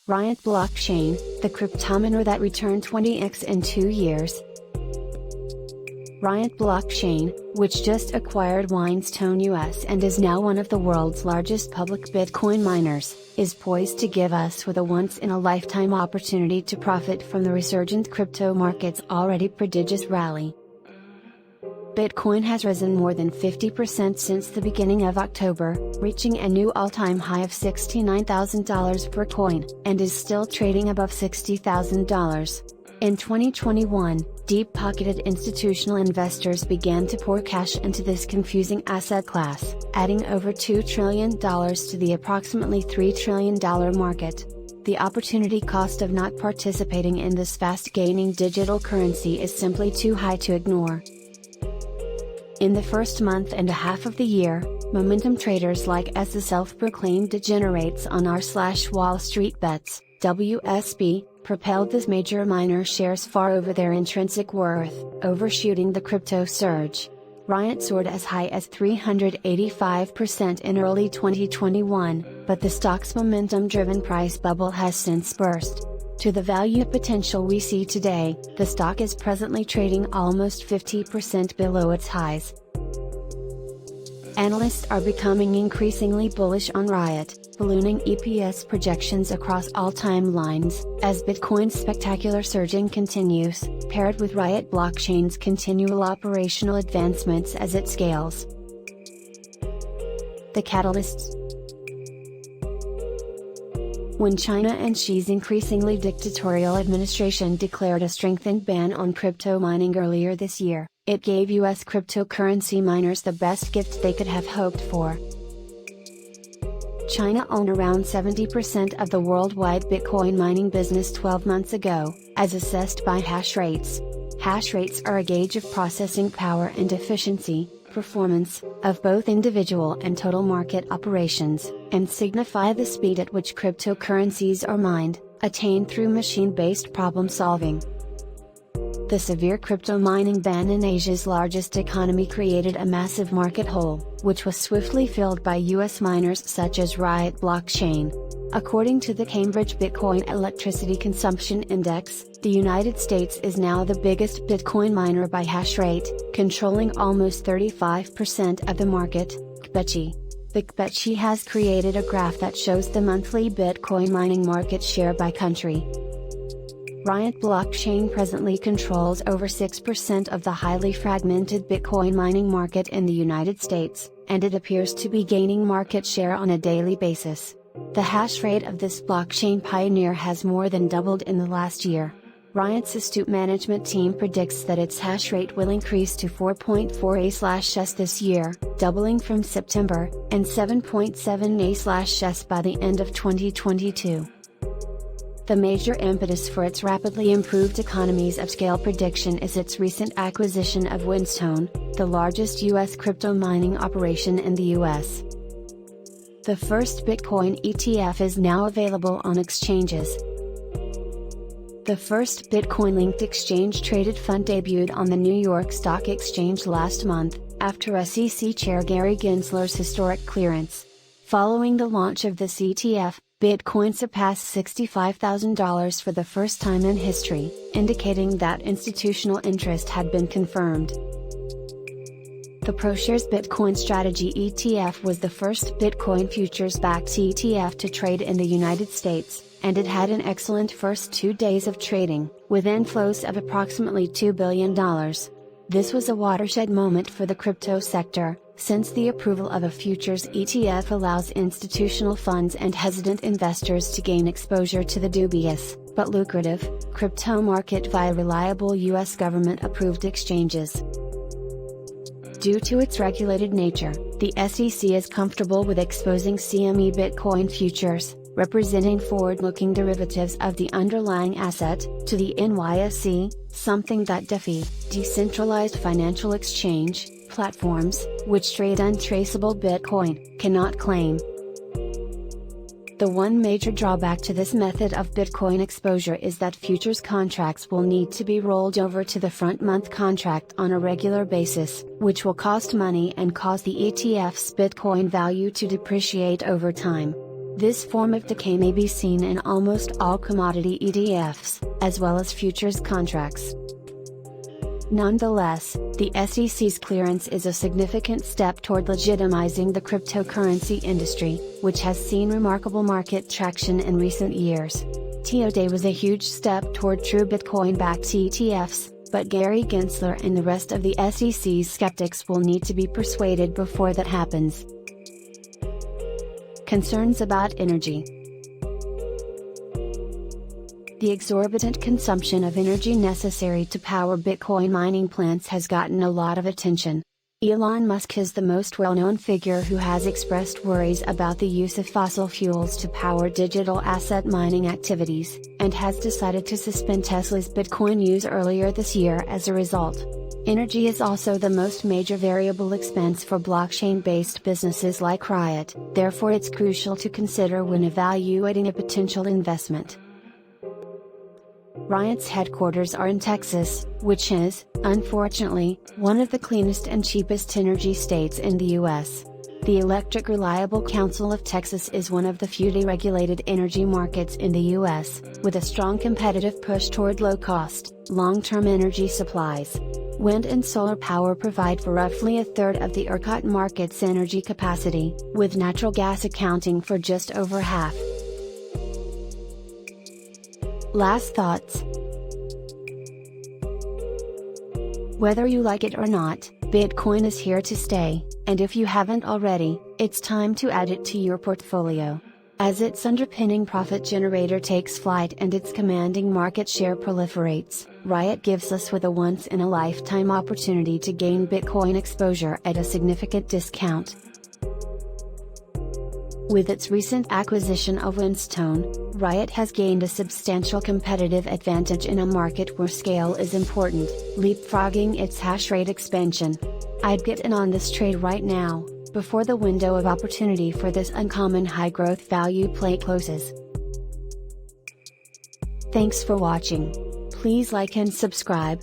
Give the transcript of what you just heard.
RIOT Blockchain, the cryptominer that returned 20x in 2 years. RIOT Blockchain, which just acquired Whinstone US and is now one of the world's largest public Bitcoin miners, is poised to give us with a once-in-a-lifetime opportunity to profit from the resurgent crypto market's already prodigious rally. Bitcoin has risen more than 50% since the beginning of October, reaching a new all-time high of $69,000 per coin, and is still trading above $60,000. In 2021, deep-pocketed institutional investors began to pour cash into this confusing asset class, adding over $2 trillion to the approximately $3 trillion market. The opportunity cost of not participating in this fast-gaining digital currency is simply too high to ignore. In the first month and a half of the year, momentum traders like the self-proclaimed degenerates on r/Wall Street Bets, WSB, propelled this major miner shares far over their intrinsic worth, overshooting the crypto surge. RIOT soared as high as 385% in early 2021, but the stock's momentum-driven price bubble has since burst. To the value potential we see today, the stock is presently trading almost 50% below its highs. Analysts are becoming increasingly bullish on RIOT, ballooning EPS projections across all timelines, as Bitcoin's spectacular surging continues, paired with RIOT Blockchain's continual operational advancements as it scales. The catalysts. When China and Xi's increasingly dictatorial administration declared a strengthened ban on crypto mining earlier this year, it gave US cryptocurrency miners the best gift they could have hoped for. China owned around 70% of the worldwide Bitcoin mining business 12 months ago, as assessed by hash rates. Hash rates are a gauge of processing power and efficiency, performance, of both individual and total market operations, and signify the speed at which cryptocurrencies are mined, attained through machine-based problem solving. The severe crypto mining ban in Asia's largest economy created a massive market hole, which was swiftly filled by US miners such as RIOT Blockchain. According to the Cambridge Bitcoin Electricity Consumption Index, the United States is now the biggest Bitcoin miner by hash rate, controlling almost 35% of the market. Kbechi has created a graph that shows the monthly Bitcoin mining market share by country. RIOT Blockchain presently controls over 6% of the highly fragmented Bitcoin mining market in the United States, and it appears to be gaining market share on a daily basis. The hash rate of this blockchain pioneer has more than doubled in the last year. RIOT's astute management team predicts that its hash rate will increase to 4.4 A/s this year, doubling from September, and 7.7 A/s by the end of 2022. The major impetus for its rapidly improved economies of scale prediction is its recent acquisition of Whinstone, the largest US crypto mining operation in the US. The first Bitcoin ETF is now available on exchanges. The first Bitcoin-linked exchange-traded fund debuted on the New York Stock Exchange last month, after SEC Chair Gary Gensler's historic clearance. Following the launch of this ETF, Bitcoin surpassed $65,000 for the first time in history, indicating that institutional interest had been confirmed. The ProShares Bitcoin Strategy ETF was the first Bitcoin futures-backed ETF to trade in the United States, and it had an excellent first 2 days of trading, with inflows of approximately $2 billion. This was a watershed moment for the crypto sector, since the approval of a futures ETF allows institutional funds and hesitant investors to gain exposure to the dubious, but lucrative, crypto market via reliable US government-approved exchanges. Due to its regulated nature, the SEC is comfortable with exposing CME Bitcoin futures, representing forward-looking derivatives of the underlying asset, to the NYSE, something that DeFi, decentralized financial exchange, platforms, which trade untraceable Bitcoin, cannot claim. The one major drawback to this method of Bitcoin exposure is that futures contracts will need to be rolled over to the front-month contract on a regular basis, which will cost money and cause the ETF's Bitcoin value to depreciate over time. This form of decay may be seen in almost all commodity ETFs, as well as futures contracts. Nonetheless, the SEC's clearance is a significant step toward legitimizing the cryptocurrency industry, which has seen remarkable market traction in recent years. TOD was a huge step toward true Bitcoin-backed ETFs, but Gary Gensler and the rest of the SEC's skeptics will need to be persuaded before that happens. Concerns about energy. The exorbitant consumption of energy necessary to power Bitcoin mining plants has gotten a lot of attention. Elon Musk is the most well-known figure who has expressed worries about the use of fossil fuels to power digital asset mining activities, and has decided to suspend Tesla's Bitcoin use earlier this year as a result. Energy is also the most major variable expense for blockchain-based businesses like Riot, therefore it's crucial to consider when evaluating a potential investment. Riot's headquarters are in Texas, which is, unfortunately, one of the cleanest and cheapest energy states in the U.S. The Electric Reliable Council of Texas is one of the few deregulated energy markets in the U.S., with a strong competitive push toward low-cost, long-term energy supplies. Wind and solar power provide for roughly a third of the ERCOT market's energy capacity, with natural gas accounting for just over half. Last thoughts. Whether you like it or not, Bitcoin is here to stay, and if you haven't already, it's time to add it to your portfolio. As its underpinning profit generator takes flight and its commanding market share proliferates, Riot gives us with a once-in-a-lifetime opportunity to gain Bitcoin exposure at a significant discount. With its recent acquisition of Whinstone, Riot has gained a substantial competitive advantage in a market where scale is important, leapfrogging its hash rate expansion. I'd get in on this trade right now, before the window of opportunity for this uncommon high-growth value play closes. Thanks for watching. Please like and subscribe,